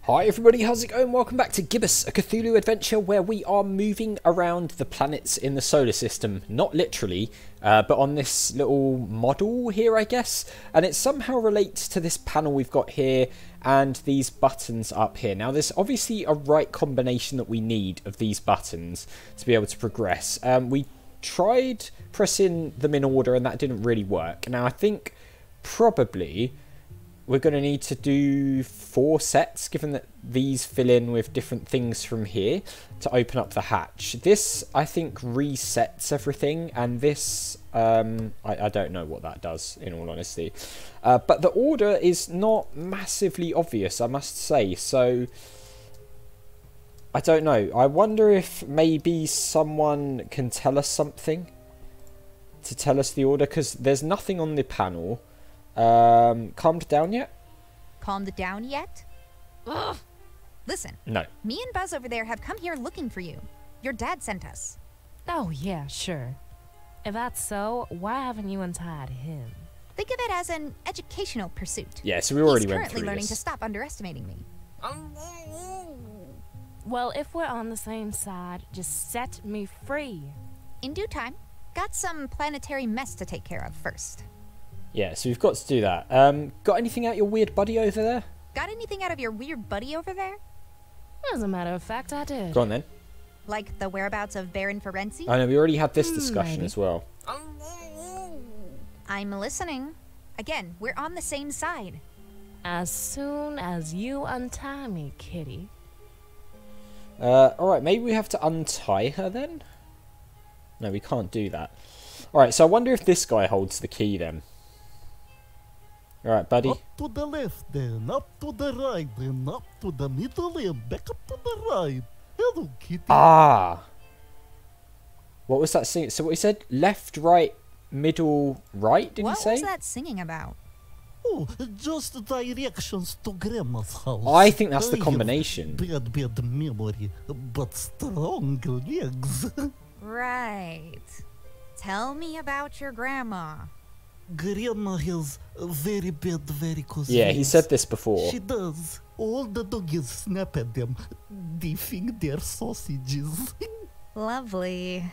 Hi everybody, how's it going? Welcome back to Gibbous, a Cthulhu Adventure where we are moving around the planets in the solar system. Not literally, but on this little model here, I guess. And it somehow relates to this panel we've got here and these buttons up here. Now there's obviously a right combination that we need of these buttons to be able to progress. We tried pressing them in order and that didn't really work. Now I think probably we're going to need to do 4 sets, given that these fill in with different things from here to open up the hatch. This, I think, resets everything, and this, I don't know what that does, in all honesty. But the order is not massively obvious, I must say, so I don't know. I wonder if maybe someone can tell us something to tell us the order, because there's nothing on the panel. Calmed down yet? Calmed down yet? Ugh. Listen. No. Me and Buzz over there have come here looking for you. Your dad sent us. Oh, yeah, sure. If that's so, why haven't you untied him? Think of it as an educational pursuit. Yeah, so we already went through this. He's currently learning to stop underestimating me. Well, if we're on the same side, just set me free. In due time. Got some planetary mess to take care of first. Yeah, so we've got to do that. Got anything out your weird buddy over there? Got anything out of your weird buddy over there? As a matter of fact, I did. Go on then. Like the whereabouts of Baron Ferenzi? I know, we already had this discussion maybe. as well. I'm listening. Again, we're on the same side. As soon as you untie me, kitty. Alright, maybe we have to untie her then? No, we can't do that. Alright, so I wonder if this guy holds the key then. Alright, buddy. Up to the left, then up to the right, then up to the middle, and back up to the right. Hello, kitty. Ah! What was that singing? So what he said? Left, right, middle, right, did he say? What was that singing about? Oh, just directions to Grandma's house. I think that's the I have combination. Bad memory, but strong legs. Right. Tell me about your grandma. Grandma has very bad varicose Yeah, he veins. said this before. She does. All the doggies snap at them, dipping their sausages. Lovely.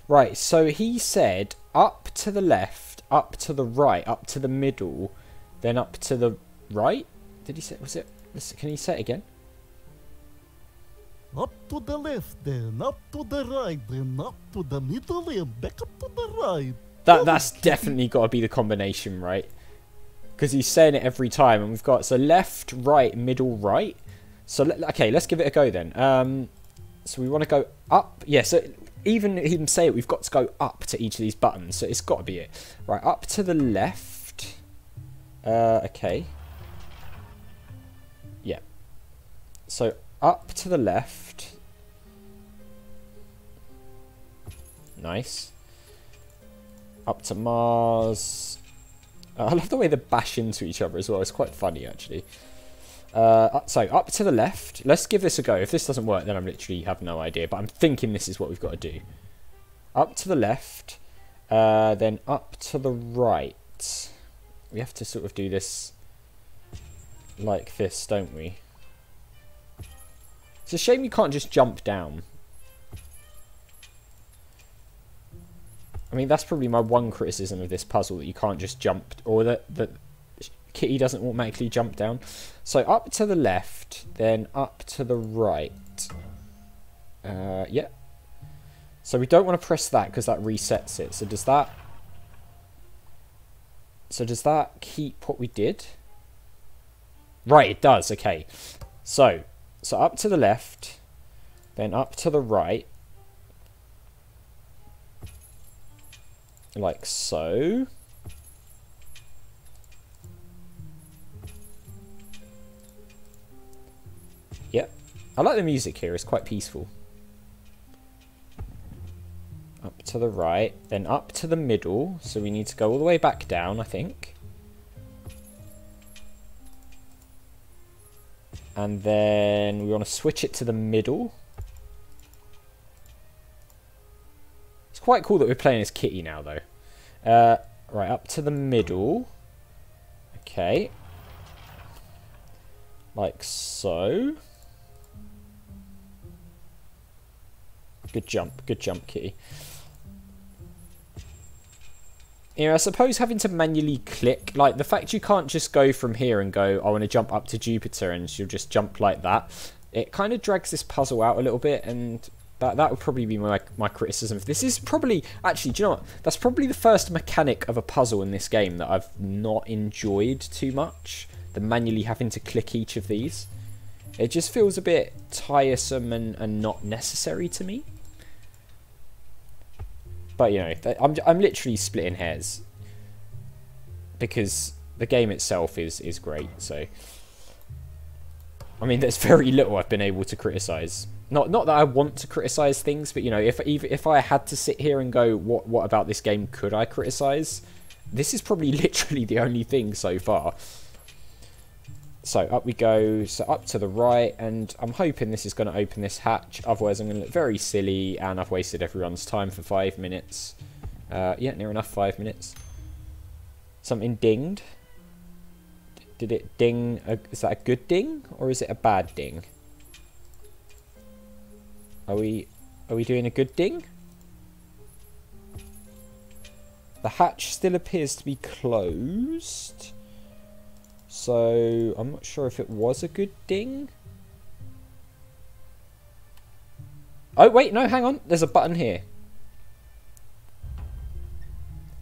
Right, so he said up to the left, up to the right, up to the middle, then up to the right? Did he say, was it, can he say it again? Up to the left, then up to the right, then up to the middle, and back up to the right. That's definitely got to be the combination, right? Because he's saying it every time, and we've got, so left, right, middle, right. So, okay, let's give it a go then. So we want to go up. Yeah, so even him say it, we've got to go up to each of these buttons. So it's got to be it. Right, up to the left. Okay. Yeah. So up to the left. Nice. Up to Mars. I love the way they bash into each other as well. It's quite funny, actually. So, up to the left. Let's give this a go. If this doesn't work, then I literally have no idea. But I'm thinking this is what we've got to do. Up to the left. Then up to the right. We have to sort of do this like this, don't we? It's a shame you can't just jump down. I mean, that's probably my one criticism of this puzzle, that you can't just jump, or that Kitty doesn't automatically jump down. So up to the left, then up to the right. Yeah. So we don't want to press that because that resets it. So does that keep what we did? Right, it does. Okay. So up to the left, then up to the right. Like so. Yep. I like the music here, it's quite peaceful. Up to the right, then up to the middle. So we need to go all the way back down, I think. And then we want to switch it to the middle. It's quite cool that we're playing as Kitty now, though. Right, up to the middle. Okay. Like so. Good jump, Kitty. You know, I suppose having to manually click, like the fact you can't just go from here and go, I want to jump up to Jupiter, and you'll just jump like that. It kind of drags this puzzle out a little bit, and that would probably be my criticism. This is probably, actually, do you know what? That's probably the first mechanic of a puzzle in this game that I've not enjoyed too much. The manually having to click each of these. It just feels a bit tiresome and not necessary to me. But, you know, I'm literally splitting hairs. Because the game itself is great, so... I mean, there's very little I've been able to criticise. Not that I want to criticise things, but, you know, if I had to sit here and go, what about this game could I criticise? This is probably literally the only thing so far. So up we go, so up to the right, and I'm hoping this is going to open this hatch, otherwise I'm going to look very silly, and I've wasted everyone's time for 5 minutes. Yeah, near enough 5 minutes. Something dinged. Did it ding? Is that a good ding, or is it a bad ding? Are we doing a good ding? The hatch still appears to be closed. So, I'm not sure if it was a good ding. Oh, wait, no, hang on. There's a button here.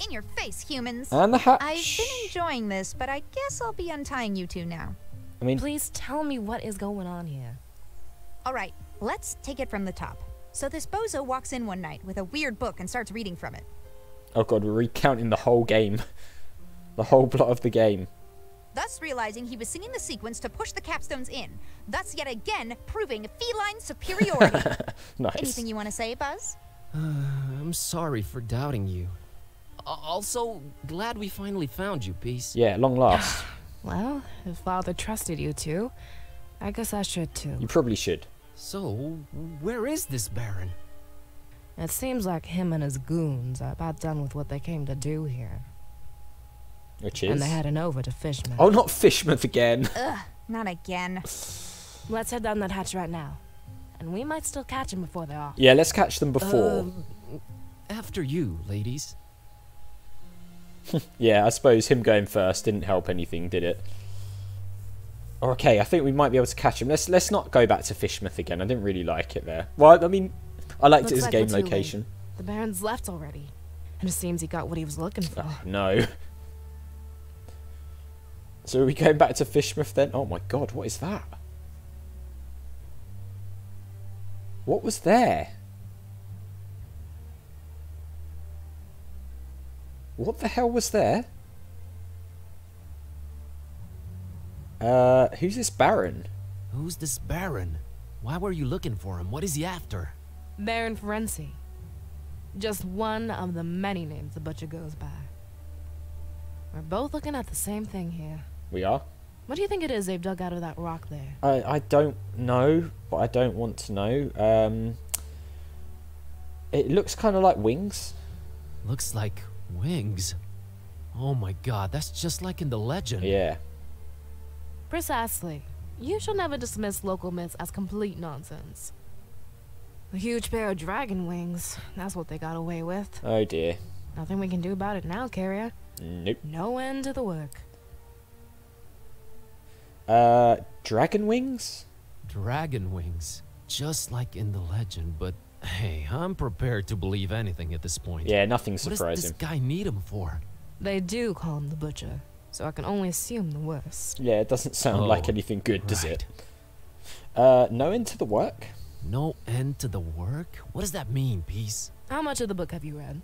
In your face, humans. And the hatch. I've been enjoying this, but I guess I'll be untying you two now. I mean, Please tell me what is going on here. All right, let's take it from the top. So this bozo walks in one night with a weird book and starts reading from it. oh god, we're recounting the whole game. The whole plot of the game. Thus realizing he was singing the sequence to push the capstones in. Thus yet again proving feline superiority. Nice. Anything you want to say, Buzz? I'm sorry for doubting you. Also, glad we finally found you, Peace. Yeah, long last. Well, if Father trusted you two, I guess I should too. You probably should. So, where is this Baron? It seems like him and his goons are about done with what they came to do here. Which is? And they're heading over to Fishmouth. Oh, not Fishmouth again. Ugh, not again. Let's head down that hatch right now. And we might still catch them before they're off. Yeah, let's catch them before. After you, ladies. Yeah, I suppose him going first didn't help anything, did it? Okay, I think we might be able to catch him. Let's not go back to Fishmouth again. I didn't really like it there. Well, I mean, I liked it as a game we're too location. late. The Baron's left already. And it seems he got what he was looking for. Oh, no. So are we going back to Fishmouth then? Oh my god, what is that? What was there? What the hell was there? Who's this Baron? Who's this Baron? Why were you looking for him? What is he after? Baron Ferenci. Just one of the many names the butcher goes by. We're both looking at the same thing here. We are? What do you think it is they've dug out of that rock there? I don't know, but I don't want to know. It looks kind of like wings. Looks like wings. Oh my god, that's just like in the legend. Yeah. Precisely. You shall never dismiss local myths as complete nonsense. A huge pair of dragon wings. That's what they got away with. Oh dear. Nothing we can do about it now, Carrier. Nope. No end to the work. Dragon wings? Dragon wings. Just like in the legend, but hey, I'm prepared to believe anything at this point. Yeah, nothing What does surprising. this guy need him for? They do call him the butcher, so I can only assume the worst. Yeah, it doesn't sound like Oh, anything good, does right. it? No end to the work? No end to the work? What does that mean, Peace? How much of the book have you read?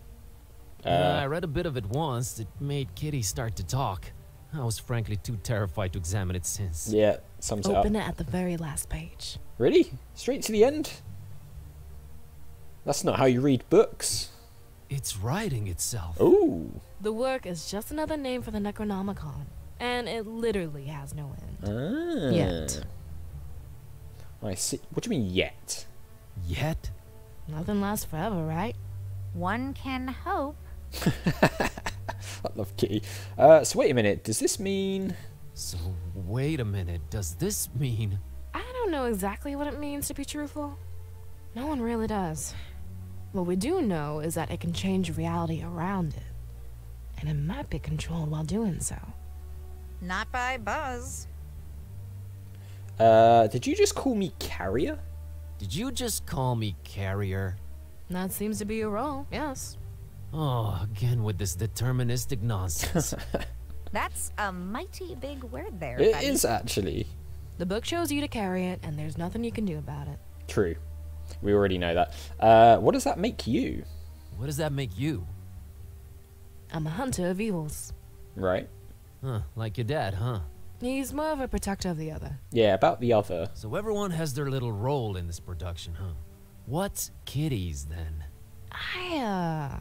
I read a bit of it once. It made Kitty start to talk. I was frankly too terrified to examine it since. Yeah, sums it up. Open it at the very last page. Really? Straight to the end? That's not how you read books. It's writing itself. Ooh. The work is just another name for the Necronomicon, and it literally has no end. Ah. Yet. I see. What do you mean, yet? Yet? Nothing lasts forever, right? One can hope. I love Kitty. So wait a minute. Does this mean... So, wait a minute, does this mean... I don't know exactly what it means to be truthful. No one really does. What we do know is that it can change reality around it. And it might be controlled while doing so. Not by Buzz. Did you just call me Carrier? Did you just call me Carrier? That seems to be your role, yes. Oh, again with this deterministic nonsense. That's a mighty big word there, It buddy. is actually. The book chose you to carry it, and there's nothing you can do about it. True. We already know that. What does that make you? What does that make you? I'm a hunter of evils. Right. Huh, like your dad, huh? He's more of a protector of the other. Yeah, about the other. So everyone has their little role in this production, huh? What's Kitty's then? I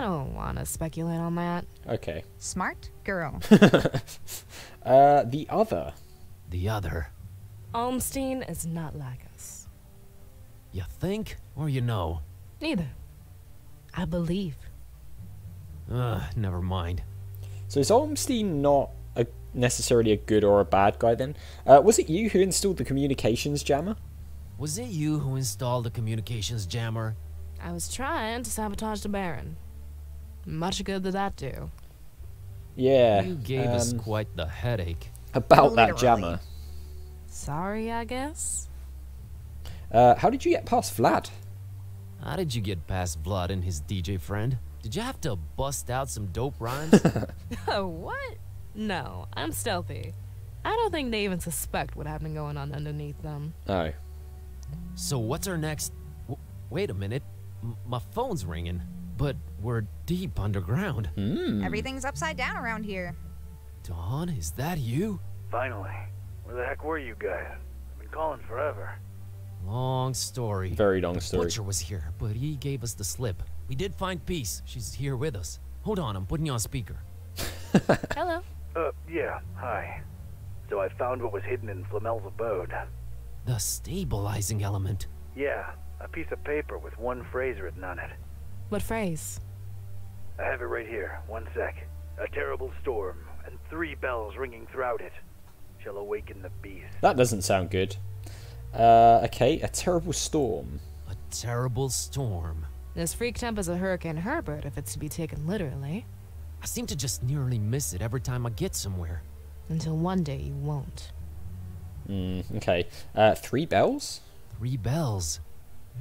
don't want to speculate on that. Okay. Smart girl. The other. The other. Olmstein is not like us. You think or you know? Neither. I believe. Never mind. So is Olmstein not necessarily a good or a bad guy then? Was it you who installed the communications jammer? Was it you who installed the communications jammer? I was trying to sabotage the Baron. Much good did that do. Yeah. You gave us quite the headache. About that Literally. jammer. Sorry, I guess? How did you get past Vlad? How did you get past Vlad and his DJ friend? Did you have to bust out some dope rhymes? Oh, what? No, I'm stealthy. I don't think they even suspect what happened going on underneath them. Oh. So what's our next... wait a minute. My phone's ringing. But we're deep underground. Everything's upside down around here. Dawn, is that you? Finally. Where the heck were you guys? I've been calling forever. Long story. Very long story. Butcher was here, but he gave us the slip. We did find Peace. She's here with us. Hold on, I'm putting you on speaker. Hello? Yeah, hi. So I found what was hidden in Flamel's abode. The stabilizing element. Yeah, a piece of paper with one phrase written on it. What phrase? I have it right here. One sec. A terrible storm, and 3 bells ringing throughout it, shall awaken the beast. That doesn't sound good. Okay, a terrible storm. A terrible storm. As freaked up as a Hurricane Herbert, if it's to be taken literally. I seem to just nearly miss it every time I get somewhere. Until one day you won't. Okay. 3 bells? 3 bells.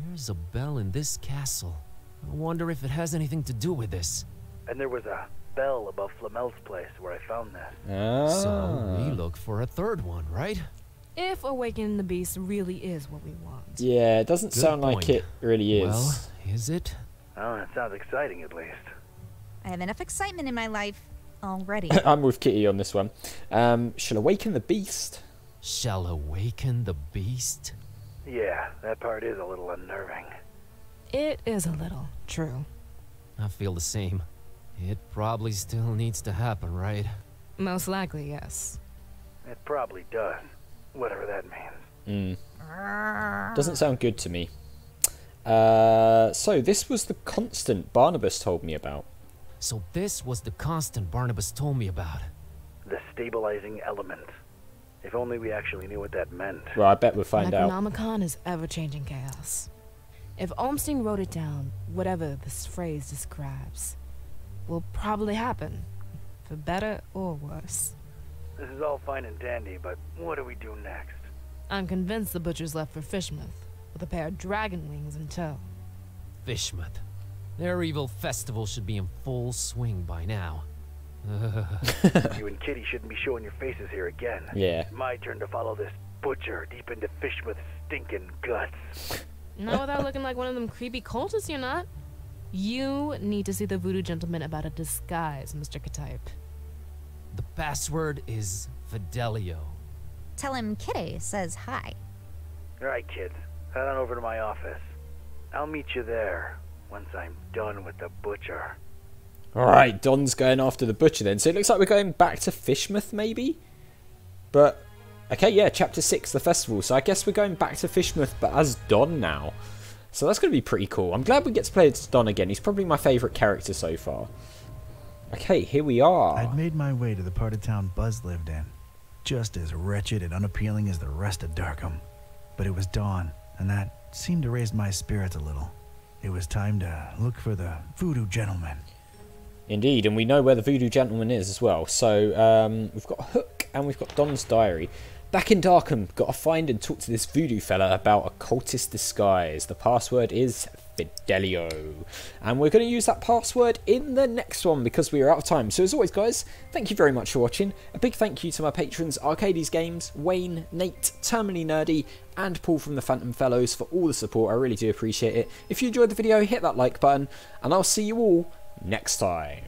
There's a bell in this castle. I wonder if it has anything to do with this. And there was a bell above Flamel's place where I found this. So we look for a 3rd one, right? If awakening the beast really is what we want. Yeah, it doesn't Good sound like point. it really is. Well, is it? Oh, it sounds exciting at least. I have enough excitement in my life already. I'm with Kitty on this one. Shall awaken the beast? Shall awaken the beast? Yeah, that part is a little unnerving. It is a little, true. I feel the same. It probably still needs to happen, right? Most likely, yes. It probably does. Whatever that means. Doesn't sound good to me. So this was the constant Barnabas told me about. So this was the constant Barnabas told me about. The stabilizing element. If only we actually knew what that meant. Well, I bet we'll find out. Necronomicon is ever-changing chaos. If Olmstein wrote it down, whatever this phrase describes, will probably happen. For better or worse. This is all fine and dandy, but what do we do next? I'm convinced the butcher's left for Fishmouth, with a pair of dragon wings in tow. Fishmouth. Their evil festival should be in full swing by now. You and Kitty shouldn't be showing your faces here again. Yeah. My turn to follow this butcher deep into Fishmouth's stinking guts. Not without looking like one of them creepy cultists, you're not. You need to see the voodoo gentleman about a disguise, Mr. Ketype. The password is Fidelio. Tell him Kitteh says hi. Alright, kids. Head on over to my office. I'll meet you there once I'm done with the butcher. Alright, Don's going after the butcher then. So it looks like we're going back to Fishmouth, maybe? But, okay, yeah, Chapter 6, the festival. So I guess we're going back to Fishmouth, but as Don now. So that's going to be pretty cool. I'm glad we get to play as Don again. He's probably my favourite character so far. Okay, here we are. I'd made my way to the part of town Buzz lived in, just as wretched and unappealing as the rest of Darkham. But it was dawn, and that seemed to raise my spirits a little. It was time to look for the voodoo gentleman. Indeed, and we know where the voodoo gentleman is as well. So we've got a hook and we've got Don's diary. Back in Darkham, got to find and talk to this voodoo fella about a cultist disguise. The password is Fidelio. And we're going to use that password in the next one because we are out of time. So as always, guys, thank you very much for watching. A big thank you to my patrons, Arcades Games, Wayne, Nate, Terminally Nerdy, and Paul from the Phantom Fellows for all the support. I really do appreciate it. If you enjoyed the video, hit that like button, and I'll see you all next time.